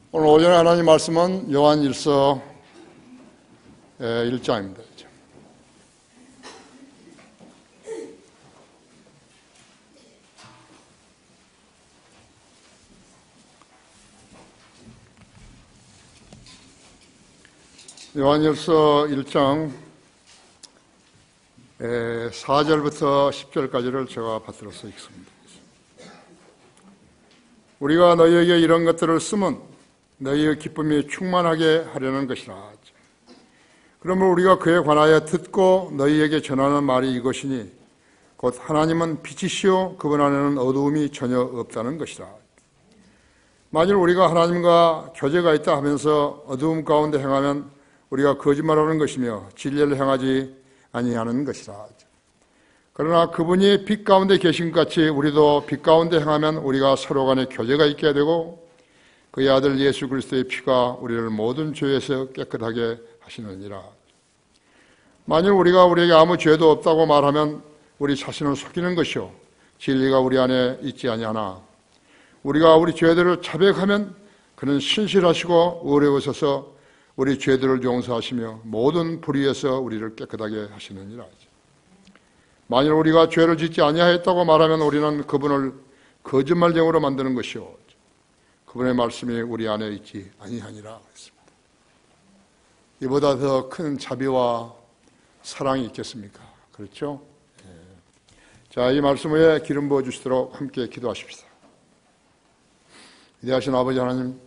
오늘 오전에 하나님 말씀은 요한일서 1장입니다. 요한일서 1장 4절부터 10절까지를 제가 받들어서 읽습니다. 우리가 너희에게 이런 것들을 쓰면 너희의 기쁨이 충만하게 하려는 것이라. 그러므로 우리가 그에 관하여 듣고 너희에게 전하는 말이 이것이니 곧 하나님은 빛이시오 그분 안에는 어두움이 전혀 없다는 것이라. 만일 우리가 하나님과 교제가 있다 하면서 어두움 가운데 행하면 우리가 거짓말하는 것이며 진리를 행하지 아니하는 것이라. 그러나 그분이 빛 가운데 계신 것 같이 우리도 빛 가운데 행하면 우리가 서로 간에 교제가 있게 되고 그의 아들 예수 그리스도의 피가 우리를 모든 죄에서 깨끗하게 하시느니라. 만일 우리가 우리에게 아무 죄도 없다고 말하면 우리 자신을 속이는 것이요 진리가 우리 안에 있지 아니하나 우리가 우리 죄들을 자백하면 그는 신실하시고 어려우셔서 우리 죄들을 용서하시며 모든 불의에서 우리를 깨끗하게 하시느니라. 만일 우리가 죄를 짓지 아니하였다고 말하면 우리는 그분을 거짓말쟁이로 만드는 것이요 그분의 말씀이 우리 안에 있지 아니하니라 했습니다. 이보다 더 큰 자비와 사랑이 있겠습니까? 그렇죠? 자, 이 말씀 위에 기름 부어 주시도록 함께 기도하십시다. 위대하신 아버지 하나님,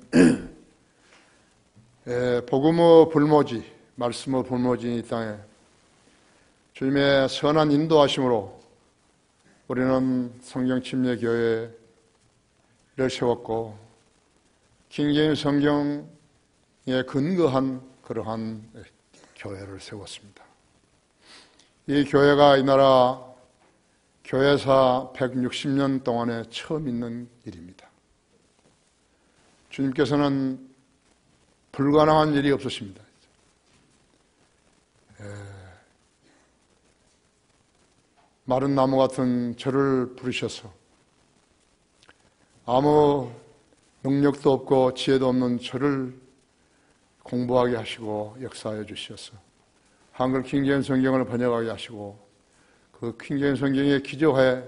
복음의 불모지, 말씀의 불모지인 이 땅에 주님의 선한 인도하심으로 우리는 성경침례교회를 세웠고 킹제임스 성경에 근거한 그러한 교회를 세웠습니다. 이 교회가 이 나라 교회사 160년 동안에 처음 있는 일입니다. 주님께서는 불가능한 일이 없으십니다. 마른 나무 같은 저를 부르셔서 아무 능력도 없고 지혜도 없는 저를 공부하게 하시고 역사하여 주셔서 한글 킹제임스 성경을 번역하게 하시고 그 킹제임스 성경에 기저하에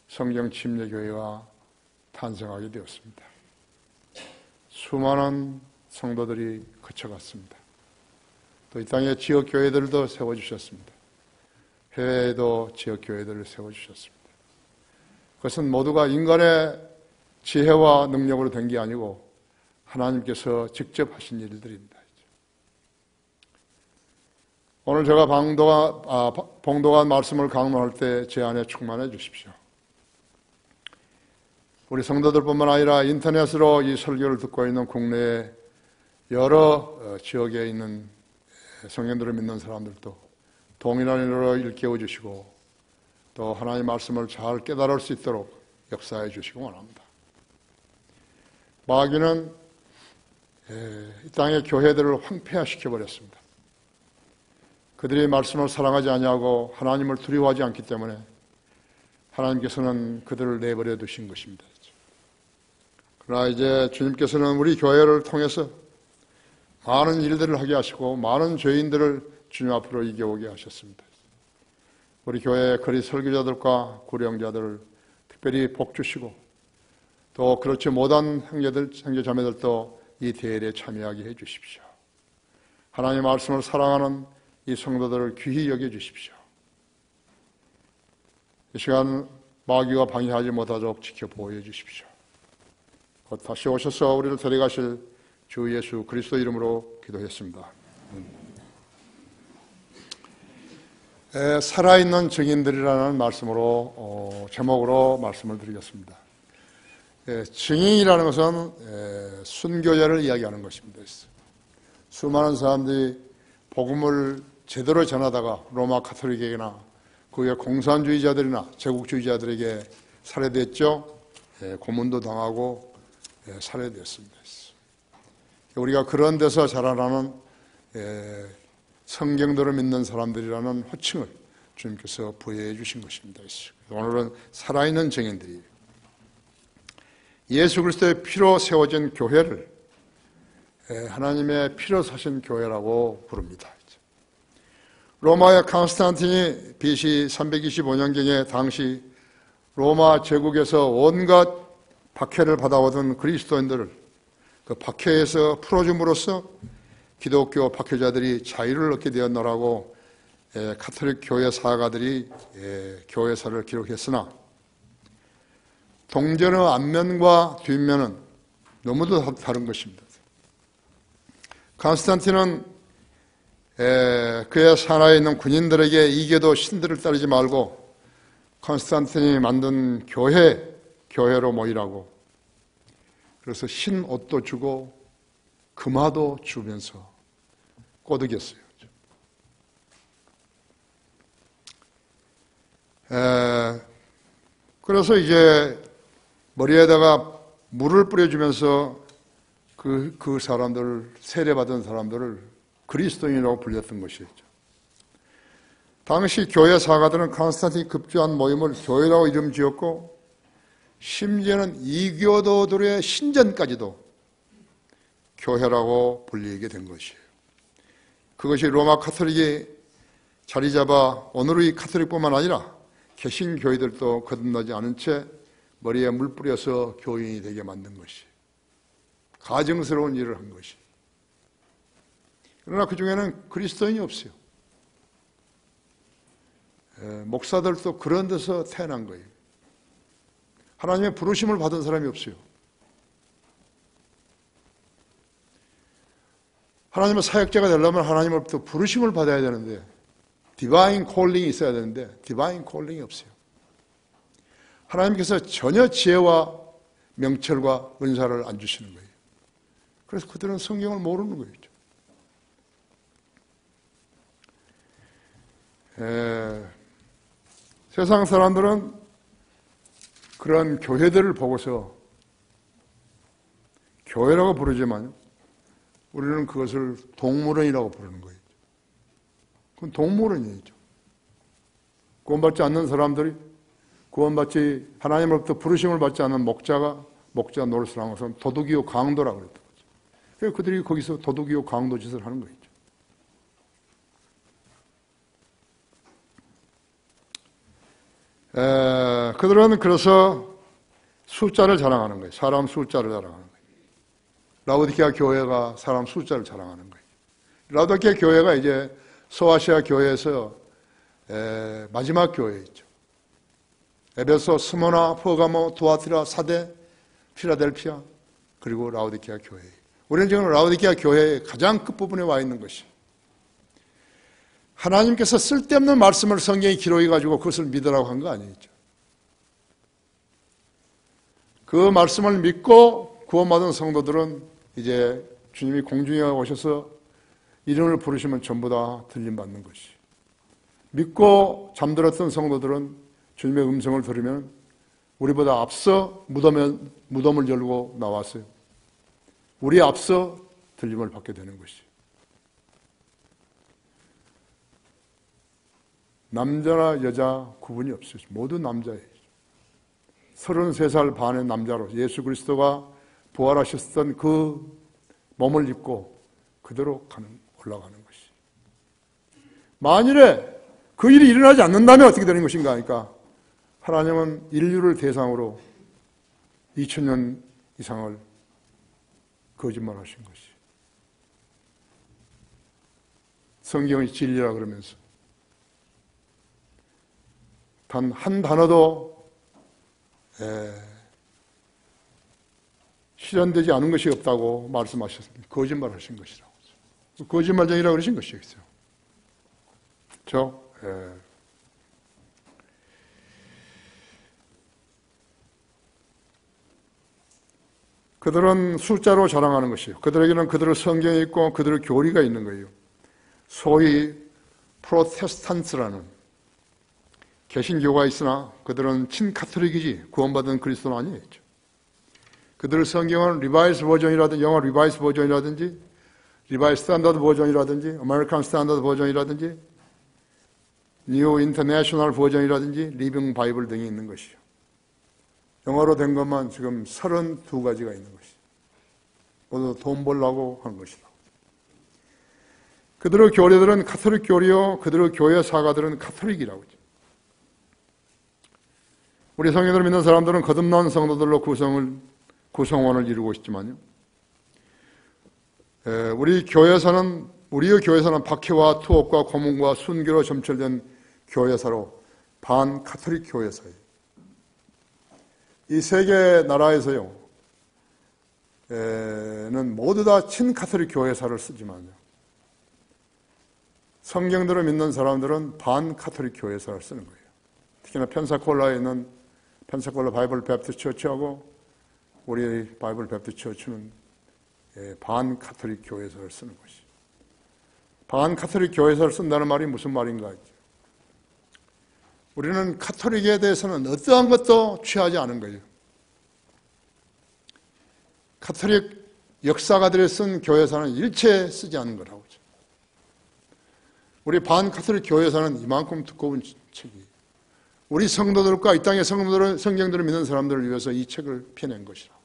성경 침례교회가 탄생하게 되었습니다. 수많은 성도들이 거쳐갔습니다. 또 이 땅에 지역교회들도 세워주셨습니다. 해외에도 지역교회들을 세워주셨습니다. 그것은 모두가 인간의 지혜와 능력으로 된 게 아니고 하나님께서 직접 하신 일들입니다. 오늘 제가 봉도관 말씀을 강론할 때 제 안에 충만해 주십시오. 우리 성도들뿐만 아니라 인터넷으로 이 설교를 듣고 있는 국내의 여러 지역에 있는 성경들을 믿는 사람들도 동일한 일로 일깨워 주시고 또 하나님의 말씀을 잘 깨달을 수 있도록 역사해 주시기 원합니다. 마귀는 이 땅의 교회들을 황폐화시켜 버렸습니다. 그들이 말씀을 사랑하지 아니하고 하나님을 두려워하지 않기 때문에 하나님께서는 그들을 내버려 두신 것입니다. 그러나 이제 주님께서는 우리 교회를 통해서 많은 일들을 하게 하시고 많은 죄인들을 주님 앞으로 이겨오게 하셨습니다. 우리 교회의 거리 설교자들과 구령자들을 특별히 복 주시고 또 그렇지 못한 형제자매들도 이 대회에 참여하게 해 주십시오. 하나님의 말씀을 사랑하는 이 성도들을 귀히 여겨 주십시오. 이 시간 마귀가 방해하지 못하도록 지켜 보호해 주십시오. 곧 다시 오셔서 우리를 데려가실 주 예수 그리스도 이름으로 기도했습니다. 살아있는 증인들이라는 말씀으로 제목으로 말씀을 드리겠습니다. 증인이라는 것은 순교자를 이야기하는 것입니다. 수많은 사람들이 복음을 제대로 전하다가 로마 가톨릭에게나 그의 공산주의자들이나 제국주의자들에게 살해됐죠. 고문도 당하고 살해됐습니다. 우리가 그런 데서 자라나는 성경들을 믿는 사람들이라는 호칭을 주님께서 부여해 주신 것입니다. 오늘은 살아있는 증인들이에요. 예수 그리스도의 피로 세워진 교회를 하나님의 피로 사신 교회라고 부릅니다. 로마의 콘스탄틴이 BC 325년경에 당시 로마 제국에서 온갖 박해를 받아오던 그리스도인들을 그 박해에서 풀어줌으로써 기독교 박해자들이 자유를 얻게 되었노라고 카톨릭 교회 사가들이 교회사를 기록했으나 동전의 앞면과 뒷면은 너무도 다른 것입니다. 콘스탄틴은 그의 산하에 있는 군인들에게 이겨도 신들을 따르지 말고 콘스탄틴이 만든 교회로 모이라고, 그래서 흰 옷도 주고 금화도 주면서 꼬드겼어요. 그래서 이제 머리에다가 물을 뿌려주면서 그 사람들을, 세례받은 사람들을 그리스도인이라고 불렸던 것이었죠. 당시 교회 사가들은 콘스탄틴이 급조한 모임을 교회라고 이름 지었고, 심지어는 이교도들의 신전까지도 교회라고 불리게 된 것이에요. 그것이 로마 카톨릭이 자리 잡아 오늘의 카톨릭뿐만 아니라 개신교회들도 거듭나지 않은 채 머리에 물 뿌려서 교인이 되게 만든 것이, 가증스러운 일을 한 것이. 그러나 그 중에는 그리스도인이 없어요. 목사들도 그런 데서 태어난 거예요. 하나님의 부르심을 받은 사람이 없어요. 하나님의 사역자가 되려면 하나님으로부터 부르심을 받아야 되는데, 디바인 콜링이 있어야 되는데 디바인 콜링이 없어요. 하나님께서 전혀 지혜와 명철과 은사를 안 주시는 거예요. 그래서 그들은 성경을 모르는 거예요. 세상 사람들은 그런 교회들을 보고서 교회라고 부르지만 우리는 그것을 동물원이라고 부르는 거예요. 그건 동물원이죠. 구원받지 않는 사람들이, 구원받지, 하나님으로부터 부르심을 받지 않는 목자 노릇을 하는 것은 도둑이요 강도라고 그랬던 거죠. 그래서 그들이 거기서 도둑이요 강도 짓을 하는 거죠. 그들은 그래서 숫자를 자랑하는 거예요. 사람 숫자를 자랑하는 거예요. 라오디게아 교회가 사람 숫자를 자랑하는 거예요. 라오디게아 교회가 이제 소아시아 교회에서 마지막 교회이죠. 에베소, 스모나, 퍼가모, 두아티라, 사데, 필라델피아, 그리고 라오디게아 교회. 우리는 지금 라오디게아 교회의 가장 끝부분에 와 있는 것이, 하나님께서 쓸데없는 말씀을 성경에 기록해가지고 그것을 믿으라고 한 거 아니죠. 그 말씀을 믿고 구원받은 성도들은 이제 주님이 공중에 오셔서 이름을 부르시면 전부 다 들림받는 것이, 믿고 잠들었던 성도들은 주님의 음성을 들으면 우리보다 앞서 무덤을 열고 나왔어요. 우리 앞서 들림을 받게 되는 것이. 남자나 여자 구분이 없어요. 모두 남자예요. 33살 반의 남자로 예수 그리스도가 부활하셨던 그 몸을 입고 그대로 올라가는 것이. 만일에 그 일이 일어나지 않는다면 어떻게 되는 것인가 하니까, 하나님은 인류를 대상으로 2000년 이상을 거짓말하신 것이. 성경의 진리라 그러면서 단 한 단어도 실현되지 않은 것이 없다고 말씀하셨습니다. 거짓말하신 것이라고. 거짓말쟁이라고 그러신 것이겠어요. 그렇죠? 그들은 숫자로 자랑하는 것이에요. 그들에게는 그들의 성경이 있고 그들의 교리가 있는 거예요. 소위 프로테스탄트라는 개신교가 있으나 그들은 친카톨릭이지 구원받은 그리스도는 아니겠죠. 그들의 성경은 리바이스 버전이라든지, 영어 리바이스 버전이라든지, 리바이스 스탠다드 버전이라든지, 아메리칸 스탠다드 버전이라든지, 뉴 인터내셔널 버전이라든지, 리빙 바이블 등이 있는 것이죠. 영어로 된 것만 지금 32가지가 있는 것이. 모두 돈 벌려고 하는 것이다. 그들의 교리들은 가톨릭 교리요, 그들의 교회 사가들은 가톨릭이라고 하죠. 우리 성경을 믿는 사람들은 거듭난 성도들로 구성원을 이루고 있지만요. 우리의 교회사는 박해와 투옥과 고문과 순교로 점철된 교회사로 반가톨릭 교회사예요. 이 세 개 나라에서요, 는 모두 다 친가톨릭 교회사를 쓰지만요. 성경들을 믿는 사람들은 반가톨릭 교회사를 쓰는 거예요. 특히나 펜사콜라에 있는 펜사콜라 바이블 베프티스트 처치하고 우리 바이블 베프티스트 처치는 반가톨릭 교회사를 쓰는 것이. 반가톨릭 교회사를 쓴다는 말이 무슨 말인가 했죠. 우리는 가톨릭에 대해서는 어떠한 것도 취하지 않은 거예요. 가톨릭 역사가들이 쓴 교회사는 일체 쓰지 않은 거라고 하죠. 우리 반가톨릭 교회사는 이만큼 두꺼운 책이에요. 우리 성도들과 이 땅의 성경들을 믿는 사람들을 위해서 이 책을 펴낸 것이라.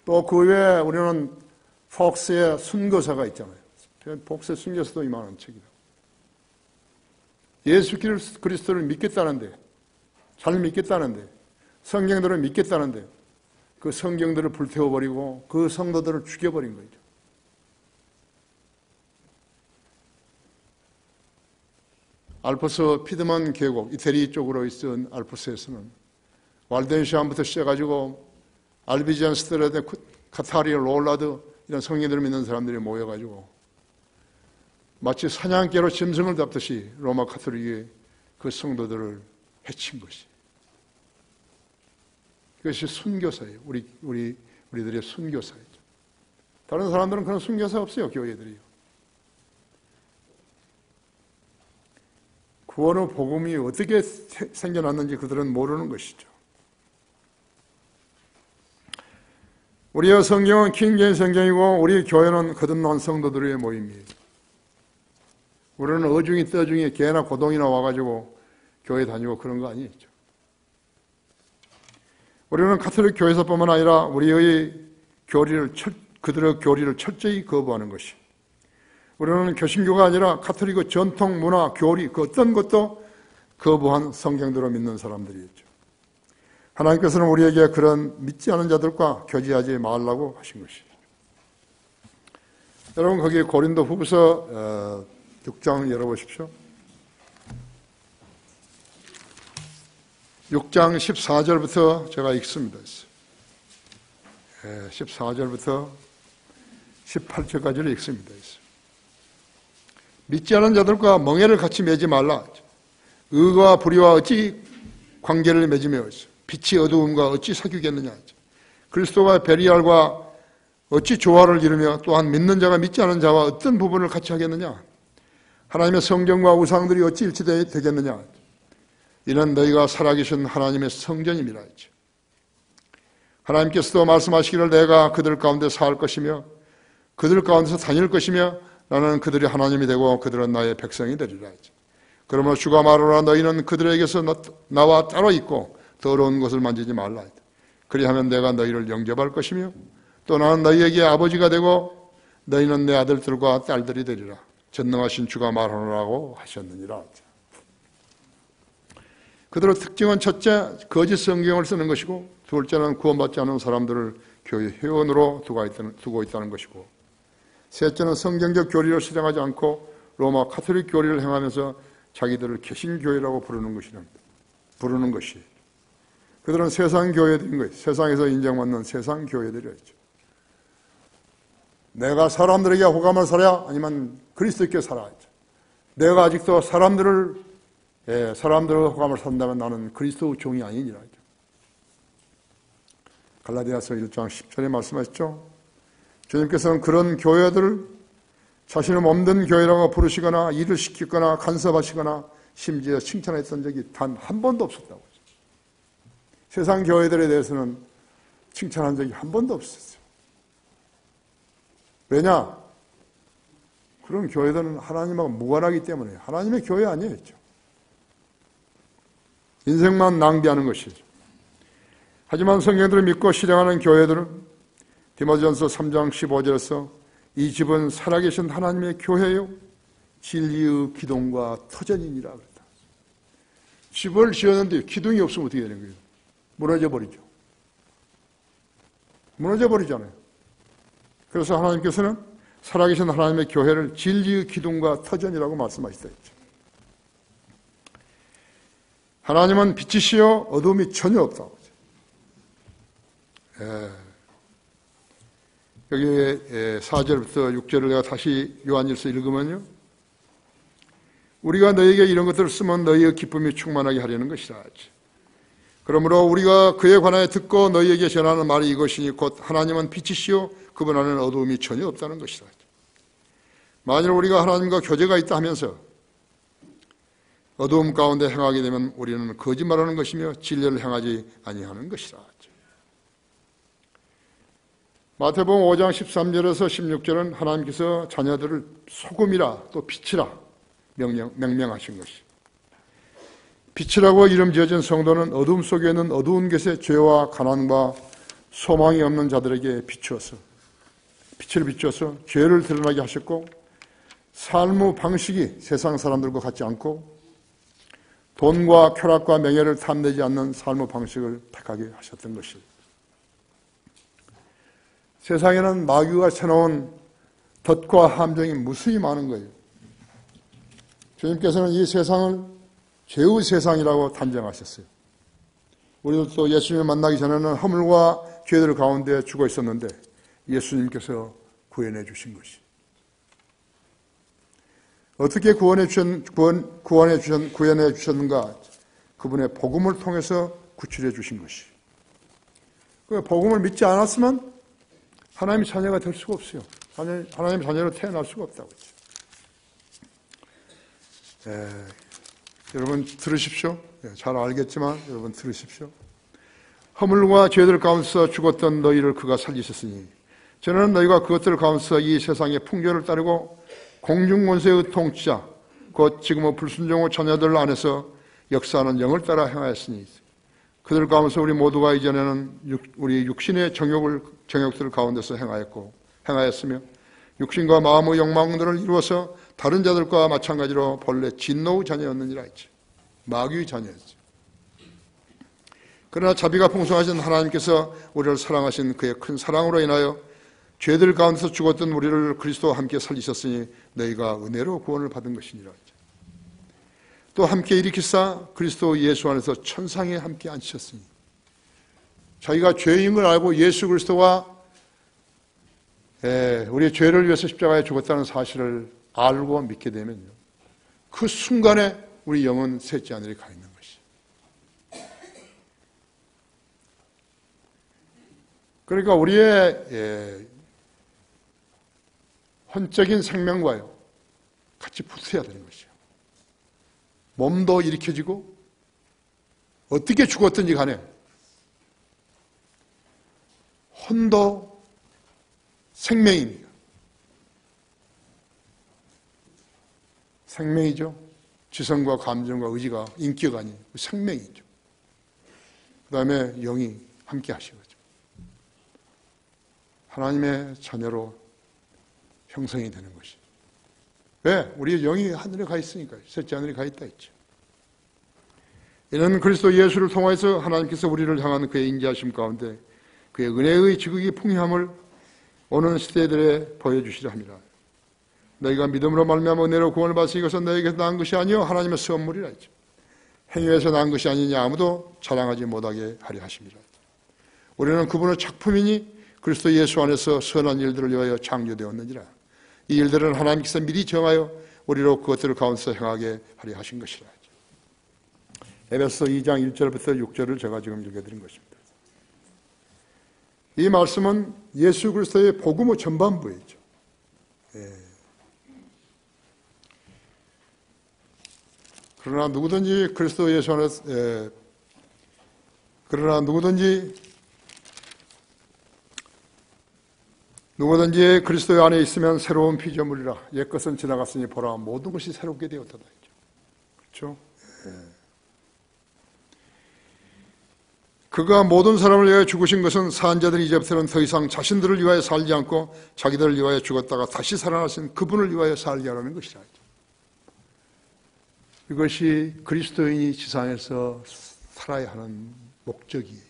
또 그 외에 우리는 폭스의 순교사가 있잖아요. 폭스의 순교사도 이만한 책이다. 예수 그리스도를 믿겠다는데, 잘 믿겠다는데, 성경들을 믿겠다는데 그 성경들을 불태워버리고 그 성도들을 죽여버린 거죠. 알프스 피드먼 계곡, 이태리 쪽으로 있던 알프스에서는 왈덴시안부터 시작해가지고 알비지안 스트레데, 카타리, 롤라드 이런 성경들을 믿는 사람들이 모여가지고 마치 사냥개로 짐승을 잡듯이 로마 가톨릭이 그 성도들을 해친 것이. 그것이 순교사예요. 우리들의 순교사이죠. 다른 사람들은 그런 순교사 없어요, 교회들이요. 구원의 복음이 어떻게 생겨났는지 그들은 모르는 것이죠. 우리의 성경은 킹제임스 성경이고 우리 교회는 거듭난 성도들의 모임이에요. 우리는 어중이 떠중이 개나 고동이나 와가지고 교회 다니고 그런 거 아니죠. 우리는 가톨릭 교회에서뿐만 아니라 우리의 그들의 교리를 철저히 거부하는 것이. 우리는 교신교가 아니라 가톨릭의 전통, 문화, 교리 그 어떤 것도 거부한 성경대로 믿는 사람들이었죠. 하나님께서는 우리에게 그런 믿지 않은 자들과 교제하지 말라고 하신 것이죠. 여러분 거기 고린도 후서 6장 열어보십시오. 6장 14절부터 제가 읽습니다. 14절부터 18절까지를 읽습니다. 믿지 않은 자들과 멍에를 같이 매지 말라. 의와 불의와 어찌 관계를 맺으며 빛이 어두움과 어찌 사귀겠느냐. 그리스도가 베리알과 어찌 조화를 이루며 또한 믿는 자가 믿지 않은 자와 어떤 부분을 같이 하겠느냐. 하나님의 성경과 우상들이 어찌 일치되겠느냐. 이는 너희가 살아계신 하나님의 성전임이라 했죠. 하나님께서도 말씀하시기를 내가 그들 가운데 살 것이며 그들 가운데서 다닐 것이며 나는 그들이 하나님이 되고 그들은 나의 백성이 되리라 했죠. 그러므로 주가 말하노라 너희는 그들에게서 나와 따로 있고 더러운 것을 만지지 말라 했다. 그리하면 내가 너희를 영접할 것이며 또 나는 너희에게 아버지가 되고 너희는 내 아들들과 딸들이 되리라. 전능하신 주가 말하노라고 하셨느니라. 그들의 특징은 첫째, 거짓 성경을 쓰는 것이고 둘째는 구원받지 않은 사람들을 교회 회원으로 두고 있다는 것이고 셋째는 성경적 교리를 실행하지 않고 로마 가톨릭 교리를 행하면서 자기들을 개신교회라고 부르는 것이. 그들은 세상 교회들인 거예요. 세상에서 인정받는 세상 교회들이었죠. 내가 사람들에게 호감을 사랴 아니면 그리스도께 살아야 했죠. 내가 아직도 사람들의 호감을 산다면 나는 그리스도의 종이 아니니라 했죠. 갈라디아서 1장 10절에 말씀하셨죠. 주님께서는 그런 교회들을 자신의 몸된 교회라고 부르시거나 일을 시키거나 간섭하시거나 심지어 칭찬했던 적이 단 한 번도 없었다고 했죠. 세상 교회들에 대해서는 칭찬한 적이 한 번도 없었어요. 왜냐? 그런 교회들은 하나님하고 무관하기 때문에 하나님의 교회 아니었죠. 인생만 낭비하는 것이죠. 하지만 성경들을 믿고 실행하는 교회들은 디모데전서 3장 15절에서 이 집은 살아계신 하나님의 교회요 진리의 기둥과 터전이니라 그랬다. 집을 지었는데 기둥이 없으면 어떻게 되는 거예요? 무너져 버리죠. 무너져 버리잖아요. 그래서 하나님께서는 살아계신 하나님의 교회를 진리의 기둥과 터전이라고 말씀하시다 했죠. 하나님은 빛이시여 어둠이 전혀 없다. 여기 4절부터 6절을 내가 다시 요한일서 읽으면요. 우리가 너에게 이런 것들을 쓰면 너희의 기쁨이 충만하게 하려는 것이라. 그러므로 우리가 그에 관하여 듣고 너희에게 전하는 말이 이것이니 곧 하나님은 빛이시요 그분 안에는 어두움이 전혀 없다는 것이라. 만일 우리가 하나님과 교제가 있다 하면서 어두움 가운데 행하게 되면 우리는 거짓말하는 것이며 진리를 행하지 아니하는 것이라. 마태복음 5장 13절에서 16절은 하나님께서 자녀들을 소금이라 또 빛이라 명명하신 것이. 빛이라고 이름 지어진 성도는 어둠 속에 있는 어두운 것의 죄와 가난과 소망이 없는 자들에게 비추어서 빛을 비추어서 죄를 드러나게 하셨고 삶의 방식이 세상 사람들과 같지 않고 돈과 쾌락과 명예를 탐내지 않는 삶의 방식을 택하게 하셨던 것이에요. 세상에는 마귀가 쳐놓은 덫과 함정이 무수히 많은 거예요. 주님께서는 이 세상을 죄의 세상이라고 단정하셨어요. 우리도 또 예수님을 만나기 전에는 허물과 죄들 가운데 죽어 있었는데 예수님께서 구원해 주신 것이. 어떻게 구원해 주셨는가? 그분의 복음을 통해서 구출해 주신 것이. 그 복음을 믿지 않았으면 하나님의 자녀가 될 수가 없어요. 하나님의 자녀로 태어날 수가 없다고 했죠. 여러분 들으십시오. 잘 알겠지만 여러분 들으십시오. 허물과 죄들 가운데서 죽었던 너희를 그가 살리셨으니 저는 너희가 그것들 가운데서 이 세상의 풍조를 따르고 공중권세의 통치자 곧 지금의 불순종의 자녀들 안에서 역사하는 영을 따라 행하였으니 그들 가운데서 우리 모두가 이전에는 우리 육신의 정욕들 가운데서 행하였으며 육신과 마음의 욕망들을 이루어서 다른 자들과 마찬가지로 본래 진노의 자녀였느니라 했지. 마귀의 자녀였지. 그러나 자비가 풍성하신 하나님께서 우리를 사랑하신 그의 큰 사랑으로 인하여 죄들 가운데서 죽었던 우리를 그리스도와 함께 살리셨으니 너희가 은혜로 구원을 받은 것이니라 했지. 또 함께 일으키사 그리스도 예수 안에서 천상에 함께 앉히셨으니 자기가 죄인 걸 알고 예수 그리스도가 우리의 죄를 위해서 십자가에 죽었다는 사실을 알고 믿게 되면요. 그 순간에 우리 영은 셋째 하늘에 가 있는 것이. 그러니까 우리의 혼적인 생명과요 같이 붙어야 되는 것이요. 몸도 일으켜지고 어떻게 죽었든지 간에 혼도 생명입니다. 생명이죠. 지성과 감정과 의지가 인격이 아니에요. 생명이죠. 그 다음에 영이 함께 하시거죠. 하나님의 자녀로 형성이 되는 것이. 왜? 우리의 영이 하늘에 가 있으니까요. 셋째 하늘에 가 있다 했죠. 이는 그리스도 예수를 통해서 하나님께서 우리를 향한 그의 인자하심 가운데 그의 은혜의 지극히 풍요함을 오는 시대들에 보여주시려 합니다. 너희가 믿음으로 말미암아 은혜로 구원을 받으니 이것은 너희에게서 난 것이 아니요 하나님의 선물이라 했죠. 행위에서 난 것이 아니냐 아무도 자랑하지 못하게 하려 하십니다. 우리는 그분의 작품이니 그리스도 예수 안에서 선한 일들을 위하여 창조되었느니라. 이 일들은 하나님께서 미리 정하여 우리로 그것들을 가운데서 행하게 하려 하신 것이라. 에베소 2장 1절부터 6절을 제가 지금 읽어드린 것입니다. 이 말씀은 예수 그리스도의 복음의 전반부이죠. 그러나 누구든지 그리스도 예수 안에서 누구든지 그리스도 안에 있으면 새로운 피조물이라. 옛것은 지나갔으니 보라 모든 것이 새롭게 되었다. 그렇죠? 그가 모든 사람을 위하여 죽으신 것은 사한자들이 이제부터는 더 이상 자신들을 위하여 살지 않고 자기들을 위하여 죽었다가 다시 살아나신 그분을 위하여 살게 하라는 것이라. 이것이 그리스도인이 지상에서 살아야 하는 목적이에요.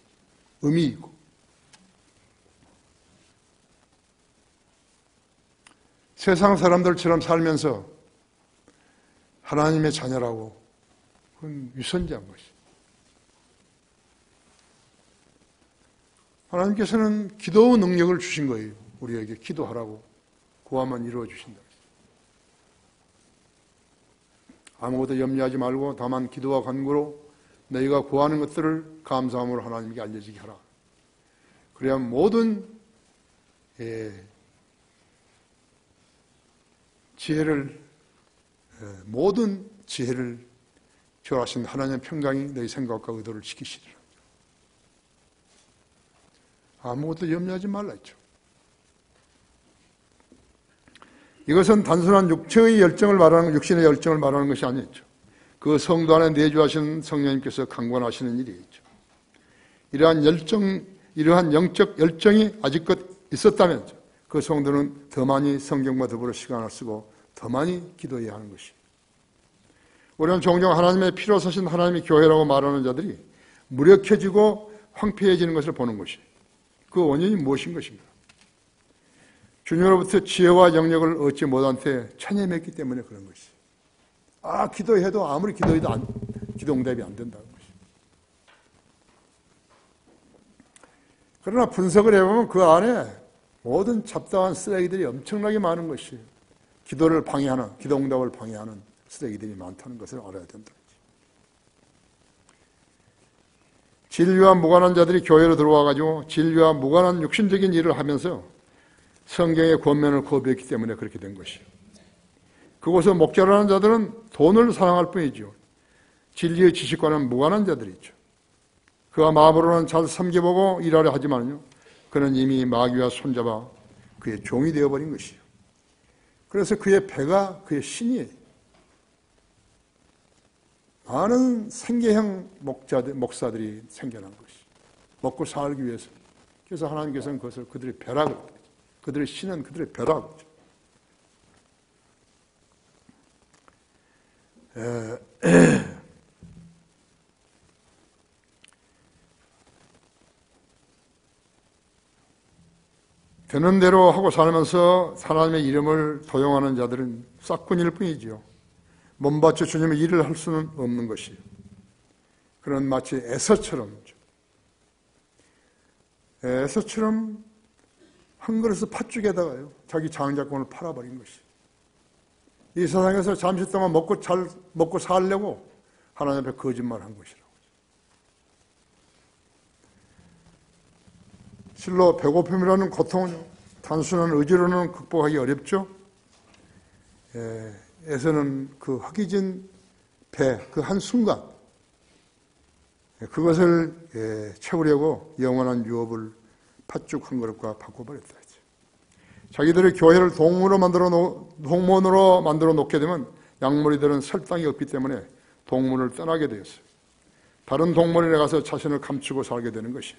의미이고. 세상 사람들처럼 살면서 하나님의 자녀라고 그건 위선자인 것이에요. 하나님께서는 기도 능력을 주신 거예요. 우리에게 기도하라고 구하면 이루어 주신다. 아무것도 염려하지 말고 다만 기도와 간구로 너희가 구하는 것들을 감사함으로 하나님께 알려지게 하라. 그래야 모든 지혜를 교하신 하나님의 평강이 너희 생각과 의도를 지키시리라. 아무것도 염려하지 말라 했죠. 이것은 단순한 육신의 열정을 말하는 것이 아니었죠. 그 성도 안에 내주하신 성령님께서 강권하시는 일이었죠. 이러한 영적 열정이 아직껏 있었다면 그 성도는 더 많이 성경과 더불어 시간을 쓰고 더 많이 기도해야 하는 것이에요. 우리는 종종 하나님의 피로 사신 하나님의 교회라고 말하는 자들이 무력해지고 황폐해지는 것을 보는 것이에요. 그 원인이 무엇인 것인가? 주님으로부터 지혜와 영역을 얻지 못한 채 체념했기 때문에 그런 것이에요. 기도해도 아무리 기도해도 기도 응답이 안 된다는 것이에요. 그러나 분석을 해보면 그 안에 모든 잡다한 쓰레기들이 엄청나게 많은 것이에요. 기도를 방해하는, 기도 응답을 방해하는 쓰레기들이 많다는 것을 알아야 된다. 진리와 무관한 자들이 교회로 들어와가지고 진리와 무관한 육신적인 일을 하면서 성경의 권면을 거부했기 때문에 그렇게 된 것이에요. 그곳에 목자를 하는 자들은 돈을 사랑할 뿐이죠. 진리의 지식과는 무관한 자들이죠. 그가 마음으로는 잘 섬겨보고 일하려 하지만요, 그는 이미 마귀와 손잡아 그의 종이 되어버린 것이에요. 그래서 그의 배가 그의 신이에요. 많은 생계형 목사들이 생겨난 것이에요. 먹고 살기 위해서. 그래서 하나님께서는 그것을 그들의 배라고 했죠. 그들의 신은 그들의 배라고 했죠. 되는 대로 하고 살면서 하나님의 이름을 도용하는 자들은 싹군일 뿐이지요. 몸바쳐 주님의 일을 할 수는 없는 것이에요. 그런 마치 에서처럼 한 그릇의 팥죽에다가요, 자기 장자권을 팔아버린 것이에요. 이 세상에서 잠시 동안 먹고 살려고 하나님 앞에 거짓말한 것이라고. 실로 배고픔이라는 고통은요, 단순한 의지로는 극복하기 어렵죠. 에서는 그 허기진 배, 그 한순간 그것을 채우려고 영원한 유업을 팥죽 한 그릇과 바꿔버렸다. 자기들의 교회를 동문으로 만들어 놓게 되면 양머리들은 설당이 없기 때문에 동문을 떠나게 되었어요. 다른 동문에 가서 자신을 감추고 살게 되는 것이에요.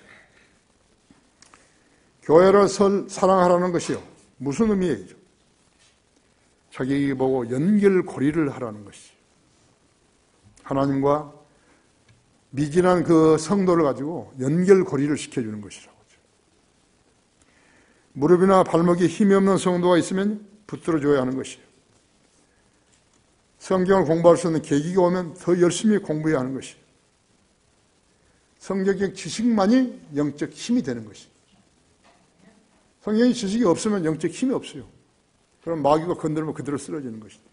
교회를 사랑하라는 것이요, 무슨 의미예요? 자기 보고 연결고리를 하라는 것이죠. 하나님과 미진한 그 성도를 가지고 연결고리를 시켜주는 것이라고. 무릎이나 발목에 힘이 없는 성도가 있으면 붙들어줘야 하는 것이에요. 성경을 공부할 수 있는 계기가 오면 더 열심히 공부해야 하는 것이에요. 성경적 지식만이 영적 힘이 되는 것이에요. 성경의 지식이 없으면 영적 힘이 없어요. 그럼 마귀가 건드리면 그대로 쓰러지는 것입니다.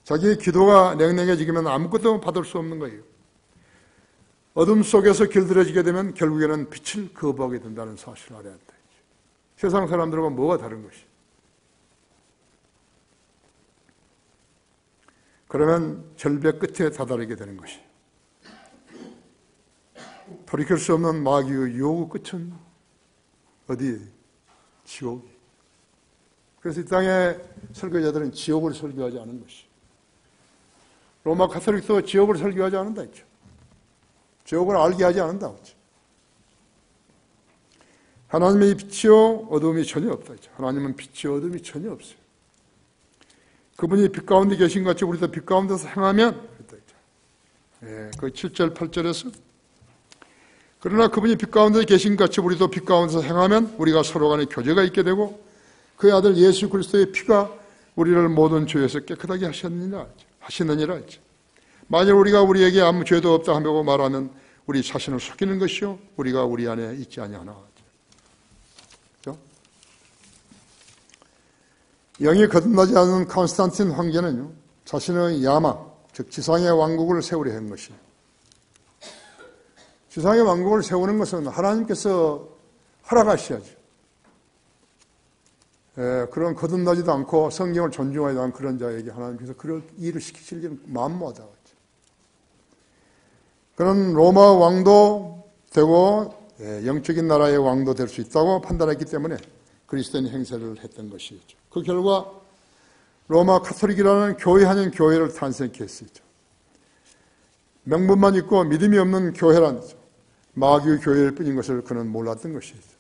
자기의 기도가 냉랭해지면 아무것도 받을 수 없는 거예요. 어둠 속에서 길들여지게 되면 결국에는 빛을 거부하게 된다는 사실을 알아야 한다. 세상 사람들과 뭐가 다른 것이에요? 그러면 절벽 끝에 다다르게 되는 것이에요. 돌이킬 수 없는 마귀의 유혹의 끝은 어디? 지옥. 그래서 이 땅의 설교자들은 지옥을 설교하지 않은 것이에요. 로마 카톨릭도 지옥을 설교하지 않는다 했죠. 지옥을 알게 하지 않는다. 하나님의 빛이요 어둠이 전혀 없다. 하나님은 빛이요 어둠이 전혀 없어요. 그분이 빛 가운데 계신 것 같이 우리도 빛 가운데서 행하면 그 7절 8절에서 그러나 그분이 빛 가운데 계신 것 같이 우리도 빛 가운데서 행하면 우리가 서로 간에 교제가 있게 되고 그의 아들 예수 그리스도의 피가 우리를 모든 죄에서 깨끗하게 하시느니라. 만일 우리가 우리에게 아무 죄도 없다 하고 말하면 우리 자신을 속이는 것이요 우리가 우리 안에 있지 아니하나. 그렇죠? 영이 거듭나지 않은 콘스탄틴 황제는요 자신의 야망 즉 지상의 왕국을 세우려 한 것이에요. 지상의 왕국을 세우는 것은 하나님께서 허락하셔야죠. 그런 거듭나지도 않고 성경을 존중하지 않은 그런 자에게 하나님께서 그런 일을 시키시려는 마음마다 그런 로마 왕도 되고 영적인 나라의 왕도 될 수 있다고 판단했기 때문에 그리스도인 행세를 했던 것이죠. 그 결과 로마 카톨릭이라는 교회 아닌 교회를 탄생케 했었죠. 명분만 있고 믿음이 없는 교회란 마귀의 교회일 뿐인 것을 그는 몰랐던 것이죠.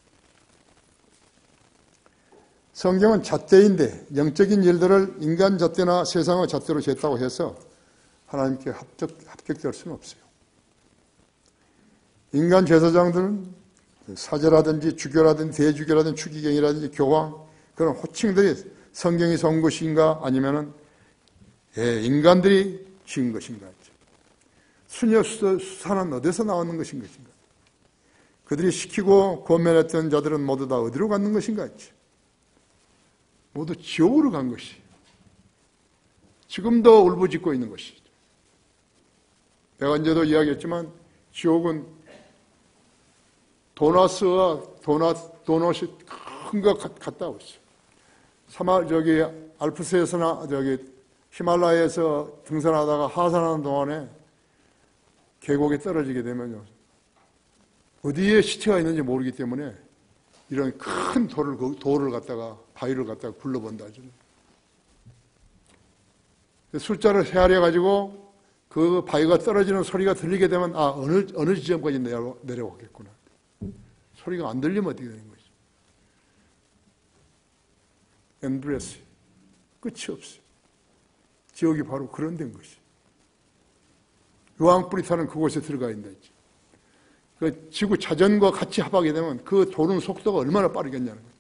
성경은 잣대인데 영적인 일들을 인간 잣대나 세상의 잣대로 쟀다고 해서 하나님께 합격될 수는 없어요. 인간 제사장들은 사제라든지 주교라든지 대주교라든지 추기경이라든지 교황 그런 호칭들이 성경이 세운 것인가 아니면은 인간들이 지은 것인가. 수녀 수사는 어디서 나오는 것인가. 그들이 시키고 권면했던 자들은 모두 다 어디로 갔는 것인가. 모두 지옥으로 간 것이 지금도 울부짖고 있는 것이죠. 내가 언제도 이야기했지만 지옥은 도넛이 큰 것 같다고 했어요. 알프스에서나 히말라야에서 등산하다가 하산하는 동안에 계곡에 떨어지게 되면요. 어디에 시체가 있는지 모르기 때문에 이런 큰 돌을 갖다가 바위를 갖다가 굴러본다. 숫자를 헤아려 가지고 그 바위가 떨어지는 소리가 들리게 되면 어느 지점까지 내려오겠구나. 소리가 안 들리면 어떻게 되는 거죠? 엔드레스 끝이 없어요. 지옥이 바로 그런 데인 것이. 유황불이 타는 그곳에 들어가 있다. 그 지구 자전과 같이 합하게 되면 그 도는 속도가 얼마나 빠르겠냐는 거죠.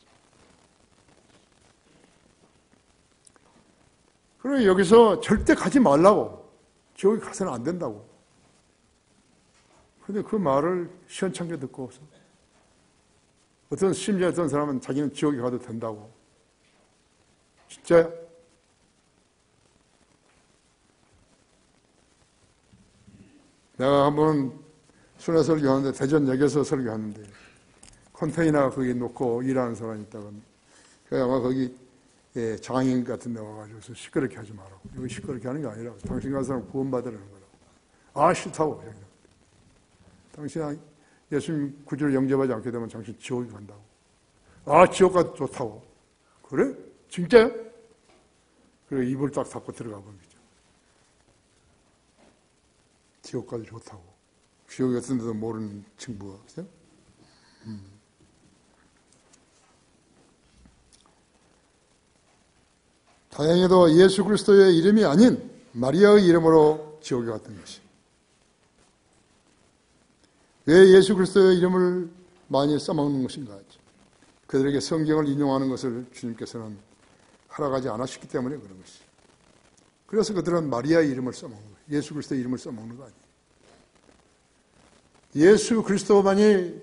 그러면 여기서 절대 가지 말라고. 지옥에 가서는 안 된다고. 그런데 그 말을 시원찮게 듣고서 심지어 어떤 사람은 자기는 지옥에 가도 된다고. 진짜야? 내가 한번 순회 설교하는데 대전역에서 설교하는데 컨테이너 거기 놓고 일하는 사람이 있다가 아마 거기 장인 같은 데 와가지고 시끄럽게 하지 말라고. 이거 시끄럽게 하는 게 아니라 당신 같은 사람 구원받으라는 거라고. 싫다고. 당신 예수님 구주를 영접하지 않게 되면 당신 지옥에 간다고. 지옥 가도 좋다고. 그래? 진짜요? 그래 입을 딱 닫고 들어가 봅니다. 지옥 가도 좋다고. 지옥 같은 데도 모르는 친구가 있어요? 다행히도 예수 그리스도의 이름이 아닌 마리아의 이름으로 지옥에 갔던 것이. 왜 예수 그리스도의 이름을 많이 써먹는 것인가? 그들에게 성경을 인용하는 것을 주님께서는 허락하지 않으셨기 때문에 그런 것이. 그래서 그들은 마리아의 이름을 써먹는 거예요. 예수 그리스도의 이름을 써먹는 거 아니에요. 예수 그리스도만이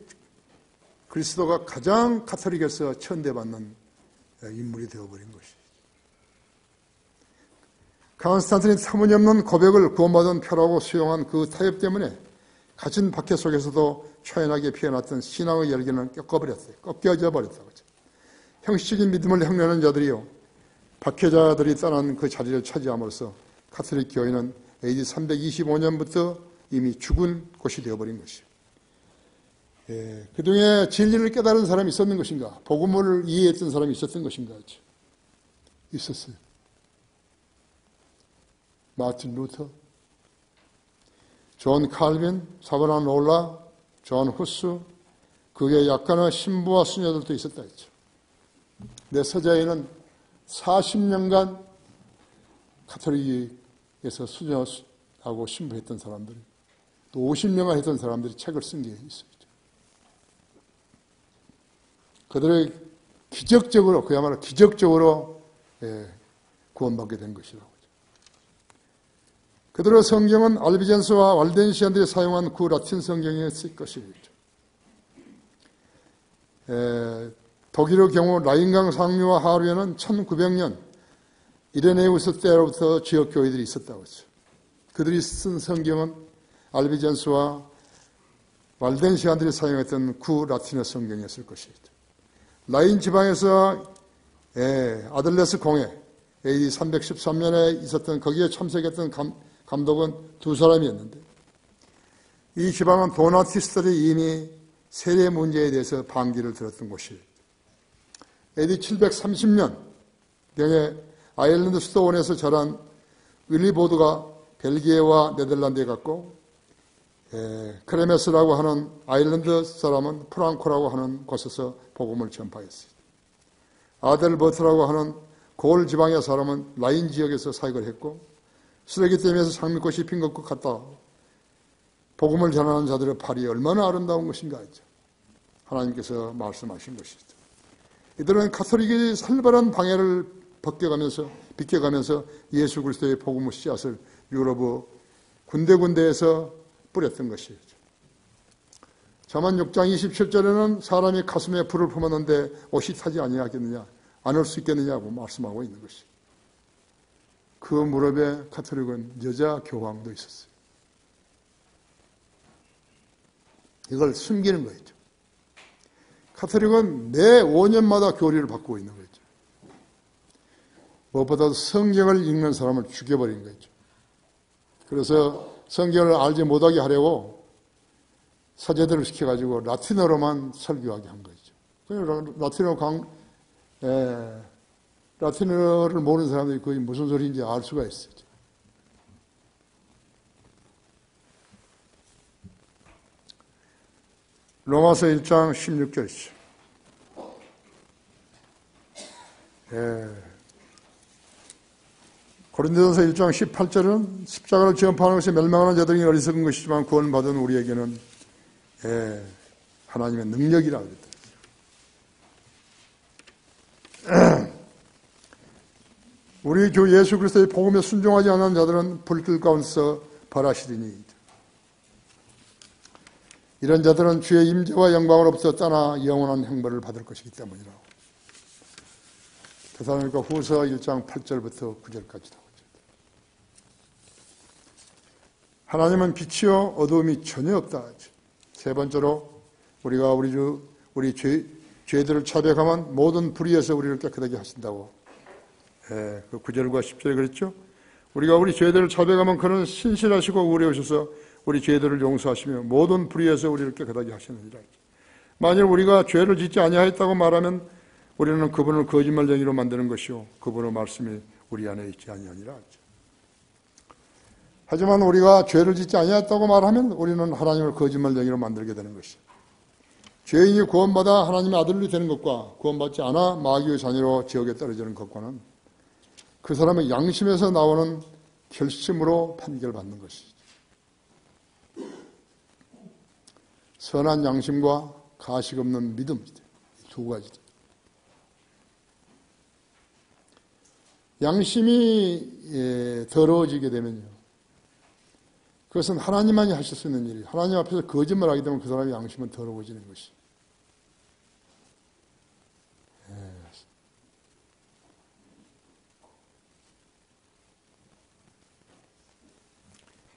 그리스도가 가장 카톨릭에서 천대받는 인물이 되어버린 것이. 콘스탄틴이 터무니없는 고백을 구원받은 표라고 수용한 그 타협 때문에 갇힌 박해 속에서도 초연하게 피어났던 신앙의 열기는 꺾여져 버렸다고. 형식적인 믿음을 향유하는 자들이요. 박해자들이 떠난 그 자리를 차지함으로써 카톨릭 교회는 AD 325년부터 이미 죽은 곳이 되어버린 것이요. 그중에 진리를 깨달은 사람이 있었는 것인가? 복음을 이해했던 사람이 있었던 것인가? 있었어요. 마틴 루터. 존 칼빈, 사바나놀라, 존 후스, 그게 약간의 신부와 수녀들도 있었다 했죠. 내 서자에는 40년간 가톨릭에서 수녀하고 신부했던 사람들이, 또 50년간 했던 사람들이 책을 쓴 게 있어요. 그들의 기적적으로, 그야말로 기적적으로 구원받게 된 것이라고. 그들의 성경은 알비젠스와 waldensian들이 사용한 그 라틴 성경이었을 것이죠. 독일의 경우 라인강 상류와 하류에는 1900년 이레네우스 때로부터 지역 교회들이 있었다고 했죠. 그들이 쓴 성경은 알비젠스와 waldensian들이 사용했던 그 라틴어 성경이었을 것이죠. 라인 지방에서 아들레스 공회 AD 313년에 있었던 거기에 참석했던 감독은 두 사람이었는데, 이 지방은 도나티스트들이 이미 세례 문제에 대해서 반기를 들었던 곳이에요. AD 730년경에 아일랜드 수도원에서 자란 윌리보드가 벨기에와 네덜란드에 갔고, 크레메스라고 하는 아일랜드 사람은 프랑코라고 하는 곳에서 복음을 전파했어요. 아델버트라고 하는 고을 지방의 사람은 라인 지역에서 사역을 했고, 쓰레기댐에서 장미꽃이 핀 것과 같다. 복음을 전하는 자들의 팔이 얼마나 아름다운 것인가 하죠. 하나님께서 말씀하신 것이죠. 이들은 가톨릭의 살벌한 방해를 비껴가면서 예수 그리스도의 복음의 씨앗을 유럽의 군데군데에서 뿌렸던 것이죠. 잠언 6장 27절에는 사람이 가슴에 불을 품었는데 옷이 타지 아니하겠느냐, 안을 수 있겠느냐고 말씀하고 있는 것이죠. 그 무렵에 가톨릭은 여자 교황도 있었어요. 이걸 숨기는 거죠. 가톨릭은 매 5년마다 교리를 바꾸고 있는 거죠. 무엇보다도 성경을 읽는 사람을 죽여버린 거죠. 그래서 성경을 알지 못하게 하려고 사제들을 시켜가지고 라틴어로만 설교하게 한 거죠. 라틴어를 모르는 사람들이 그게 무슨 소리인지 알 수가 있어요. 로마서 1장 16절이죠. 고린도전서 1장 18절은 십자가를 전파하는 것이 멸망하는 자들이 어리석은 것이지만 구원받은 우리에게는 하나님의 능력이라고 그랬다. 우리 주 예수 그리스도의 복음에 순종하지 않는 자들은 불길 가운데서 벌하시리니, 이런 자들은 주의 임재와 영광으로부터 떠나 영원한 형벌을 받을 것이기 때문이라고. 데살로니가 후서 1장 8절부터 9절까지 나오죠. 하나님은 빛이요 어두움이 전혀 없다 하죠. 세 번째로 우리가 우리 죄들을 자백하면 모든 불의에서 우리를 깨끗하게 하신다고. 그 9절과 10절에 그랬죠. 우리가 우리 죄들을 자백하면 그는 신실하시고 의로우셔서 우리 죄들을 용서하시며 모든 불의에서 우리를 깨끗하게 하시느니라. 만일 우리가 죄를 짓지 아니하였다고 말하면 우리는 그분을 거짓말쟁이로 만드는 것이요 그분의 말씀이 우리 안에 있지 아니하니라. 하지만 우리가 죄를 짓지 아니하였다고 말하면 우리는 하나님을 거짓말쟁이로 만들게 되는 것이요. 죄인이 구원받아 하나님의 아들이 되는 것과 구원받지 않아 마귀의 자녀로 지옥에 떨어지는 것과는 그 사람의 양심에서 나오는 결심으로 판결받는 것이죠. 선한 양심과 가식 없는 믿음, 두 가지죠. 양심이 더러워지게 되면요, 그것은 하나님만이 하실 수 있는 일이에요. 하나님 앞에서 거짓말하게 되면 그 사람의 양심은 더러워지는 것이에요.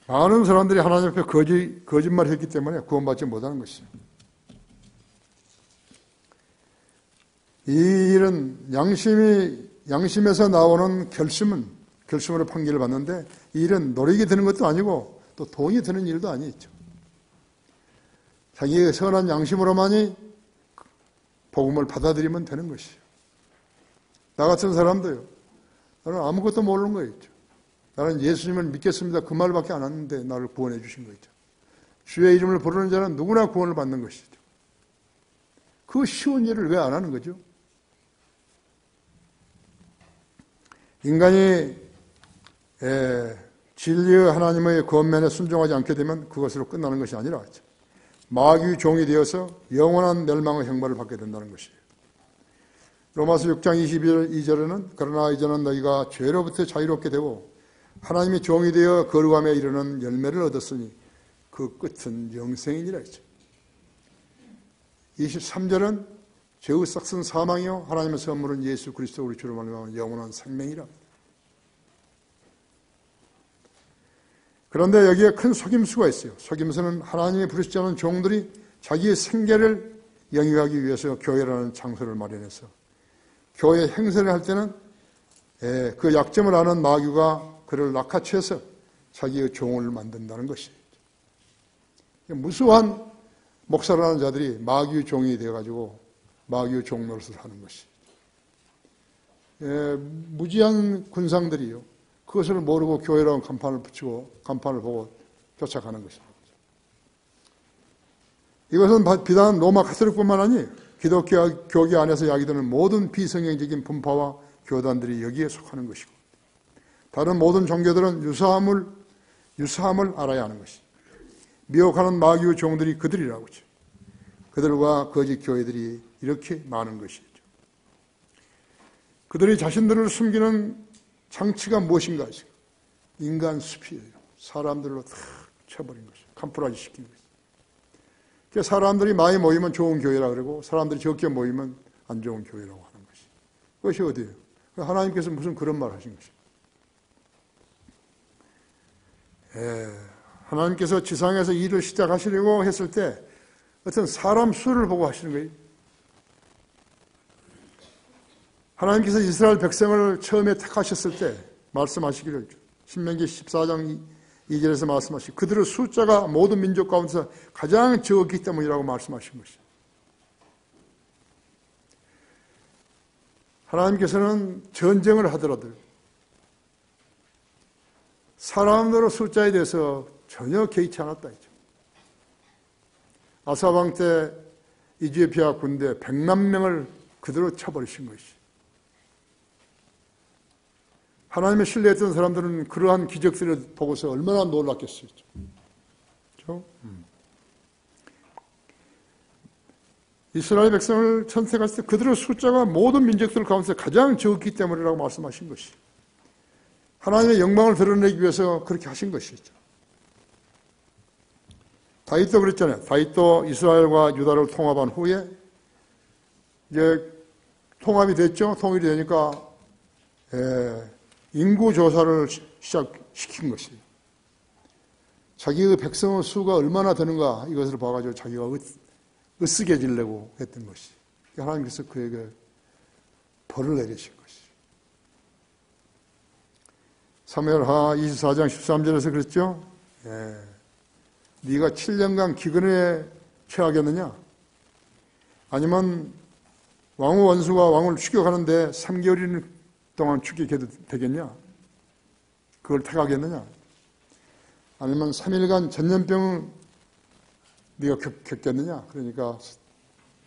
많은 사람들이 하나님 앞에 거짓말을 했기 때문에 구원받지 못하는 것이죠. 이 일은 양심에서 나오는 결심으로 판결을 받는데, 이 일은 노력이 드는 것도 아니고 또 돈이 드는 일도 아니죠. 자기의 선한 양심으로만이 복음을 받아들이면 되는 것이죠. 나 같은 사람도요, 나는 아무것도 모르는 거였죠. 나는 예수님을 믿겠습니다. 그 말밖에 안 했는데 나를 구원해 주신 거죠. 주의 이름을 부르는 자는 누구나 구원을 받는 것이죠. 그 쉬운 일을 왜 안 하는 거죠? 인간이 진리의 하나님의 권면에 순종하지 않게 되면 그것으로 끝나는 것이 아니라 마귀의 종이 되어서 영원한 멸망의 형벌을 받게 된다는 것이에요. 로마서 6장 22절에는 그러나 이제는 너희가 죄로부터 자유롭게 되고 하나님의 종이 되어 거룩함에 이르는 열매를 얻었으니 그 끝은 영생이니라 했죠. 23절은 죄의 싹은 사망이요 하나님의 선물은 예수 그리스도 우리 주로 말미암아 영원한 생명이라. 그런데 여기에 큰 속임수가 있어요. 속임수는 하나님이 부르시지 않은 종들이 자기의 생계를 영위하기 위해서 교회라는 장소를 마련해서 교회 행세를 할 때는 그 약점을 아는 마귀가 그를 낚아채서 자기의 종을 만든다는 것이죠. 무수한 목사라는 자들이 마귀의 종이 되어가지고 마귀의 종 노릇을 하는 것이죠. 무지한 군상들이요. 그것을 모르고 교회라는 간판을 붙이고 간판을 보고 쫓아가는 것입니다. 이것은 비단 로마 가톨릭뿐만 아니에요. 기독교 교계 안에서 야기되는 모든 비성경적인 분파와 교단들이 여기에 속하는 것이고 다른 모든 종교들은 유사함을 알아야 하는 것이죠. 미혹하는 마귀의 종들이 그들이라고 하죠. 그들과 거짓 교회들이 이렇게 많은 것이죠. 그들이 자신들을 숨기는 장치가 무엇인가 하죠. 인간 숲이에요. 사람들로 다 쳐버린 것이죠. 캄프라지 시킨 것이죠. 그러니까 사람들이 많이 모이면 좋은 교회라 그러고 사람들이 적게 모이면 안 좋은 교회라고 하는 것이죠. 그것이 어디예요? 하나님께서 무슨 그런 말 하신 것이죠. 하나님께서 지상에서 일을 시작하시려고 했을 때 어떤 사람 수를 보고 하시는 거예요. 하나님께서 이스라엘 백성을 처음에 택하셨을 때 말씀하시기를 신명기 14장 2절에서 말씀하시고 그들의 숫자가 모든 민족 가운데서 가장 적었기 때문이라고 말씀하신 것이죠. 하나님께서는 전쟁을 하더라도 사람들의 숫자에 대해서 전혀 개의치 않았다 했죠. 아사왕 때 이디오피아 군대 100만 명을 그대로 쳐버리신 것이죠. 하나님의 신뢰했던 사람들은 그러한 기적들을 보고서 얼마나 놀랐겠어요. 그렇죠? 이스라엘 백성을 선택했을 때 그들의 숫자가 모든 민족들 가운데 가장 적기 때문이라고 말씀하신 것이죠. 하나님의 영광을 드러내기 위해서 그렇게 하신 것이죠. 다윗도 그랬잖아요. 다윗도 이스라엘과 유다를 통합한 후에 이제 통합이 됐죠. 통일이 되니까 인구 조사를 시작시킨 것이에요. 자기의 백성의 수가 얼마나 되는가 이것을 봐가지고 자기가 으쓱해지려고 했던 것이. 하나님께서 그에게 벌을 내리신 것이죠. 사무엘하 24장 13절에서 그랬죠. 네가 7년간 기근에 처하겠느냐? 아니면 왕의 원수가 왕을 추격하는데 3개월 동안 추격해도 되겠냐? 그걸 택하겠느냐? 아니면 3일간 전염병을 네가 겪겠느냐? 그러니까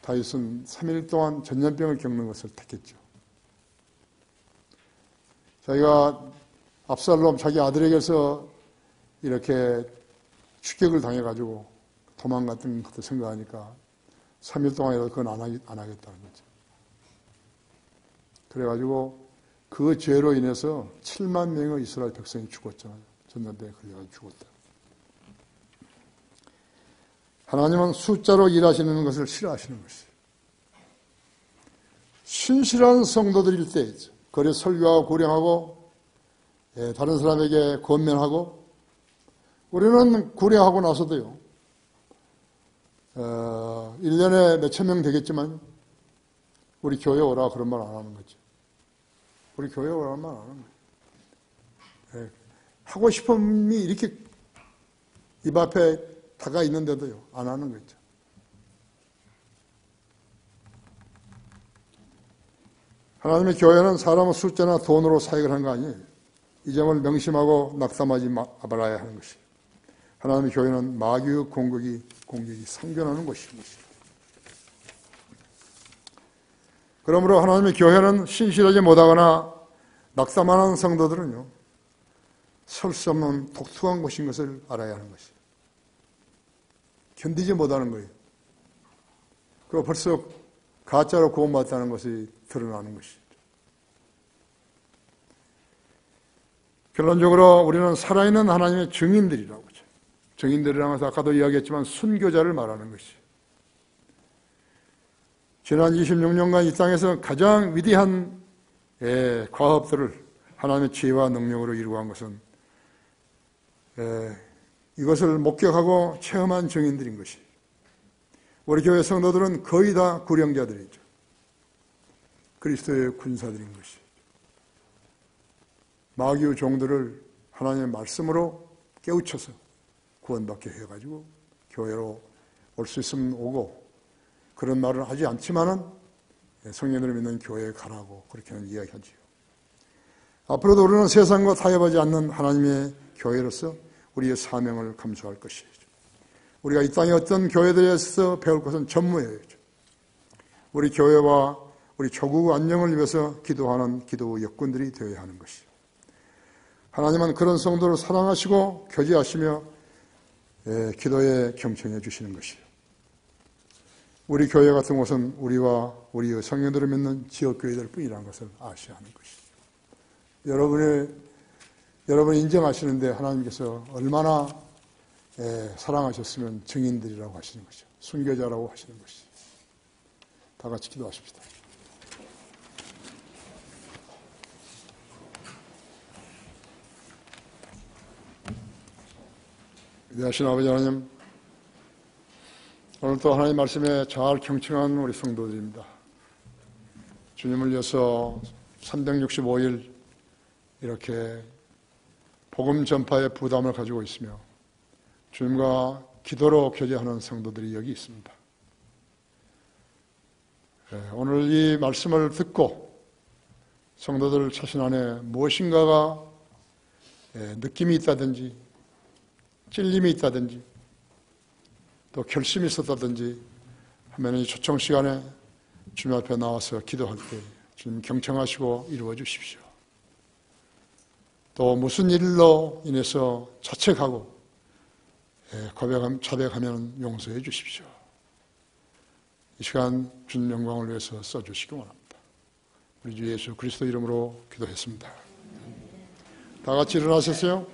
다윗은 3일 동안 전염병을 겪는 것을 택했죠. 자기가 압살롬 자기 아들에게서 이렇게 추격을 당해가지고 도망갔던 것도 생각하니까 3일 동안이라도 그건 안 하겠다는 거죠. 그래가지고 그 죄로 인해서 7만 명의 이스라엘 백성이 죽었잖아요. 전염병에 걸려서 죽었다. 하나님은 숫자로 일하시는 것을 싫어하시는 것이에요. 신실한 성도들일 때 거래 설교하고 고령하고 다른 사람에게 권면하고 우리는 구례하고 나서도요. 1년에 몇천 명 되겠지만 우리 교회 오라 그런 말 안 하는 거죠. 우리 교회 오라는 말 안 하는 거예요. 하고 싶음이 이렇게 입 앞에 다가 있는데도요. 안 하는 거죠. 하나님의 교회는 사람의 숫자나 돈으로 사역을 하는 거 아니에요. 이 점을 명심하고 낙담하지 말아야 하는 것이에요. 하나님의 교회는 마귀의 공격이 상존하는 곳입니다. 그러므로 하나님의 교회는 신실하지 못하거나 낙담하는 성도들은요, 설 수 없는 독특한 곳인 것을 알아야 하는 것이에요. 견디지 못하는 거예요. 그 벌써 가짜로 구원받았다는 것이 드러나는 것이죠. 결론적으로 우리는 살아있는 하나님의 증인들이라고 하죠. 증인들이라고 해서 아까도 이야기했지만 순교자를 말하는 것이에요. 지난 26년간 이 땅에서 가장 위대한 과업들을 하나님의 지혜와 능력으로 이루어간 것은 이것을 목격하고 체험한 증인들인 것이에요. 우리 교회 성도들은 거의 다 구령자들이죠. 그리스도의 군사들인 것이죠. 마귀의 종들을 하나님의 말씀으로 깨우쳐서 구원받게 해가지고 교회로 올 수 있으면 오고, 그런 말을 하지 않지만은 성령을 믿는 교회에 가라고 그렇게는 이야기하지요. 앞으로도 우리는 세상과 타협하지 않는 하나님의 교회로서 우리의 사명을 감수할 것이죠. 우리가 이 땅의 어떤 교회들에서 배울 것은 전무해요. 우리 교회와 우리 조국 안녕을 위해서 기도하는 기도 여건들이 되어야 하는 것이죠. 하나님은 그런 성도를 사랑하시고 교제하시며 기도에 경청해 주시는 것이에요. 우리 교회 같은 곳은 우리와 우리의 성령들을 믿는 지역교회들 뿐이라는 것을 아셔야 하는 것이죠. 여러분이 인정하시는데 하나님께서 얼마나 사랑하셨으면 증인들이라고 하시는 것이죠. 순교자라고 하시는 것이죠. 다 같이 기도하십시다. 위대하신 아버지 하나님, 오늘 또 하나님 말씀에 잘 경청한 우리 성도들입니다. 주님을 위해서 365일 이렇게 복음 전파의 부담을 가지고 있으며 주님과 기도로 교제하는 성도들이 여기 있습니다. 오늘 이 말씀을 듣고 성도들 자신 안에 무엇인가가 느낌이 있다든지 찔림이 있다든지 또 결심이 있었다든지 하면 이 초청 시간에 주님 앞에 나와서 기도할 때 주님 경청하시고 이루어 주십시오. 또 무슨 일로 인해서 자책하고 자백하면 용서해 주십시오. 이 시간 주님 영광을 위해서 써주시기 원합니다. 우리 주 예수 그리스도 이름으로 기도했습니다. 다 같이 일어나셨어요?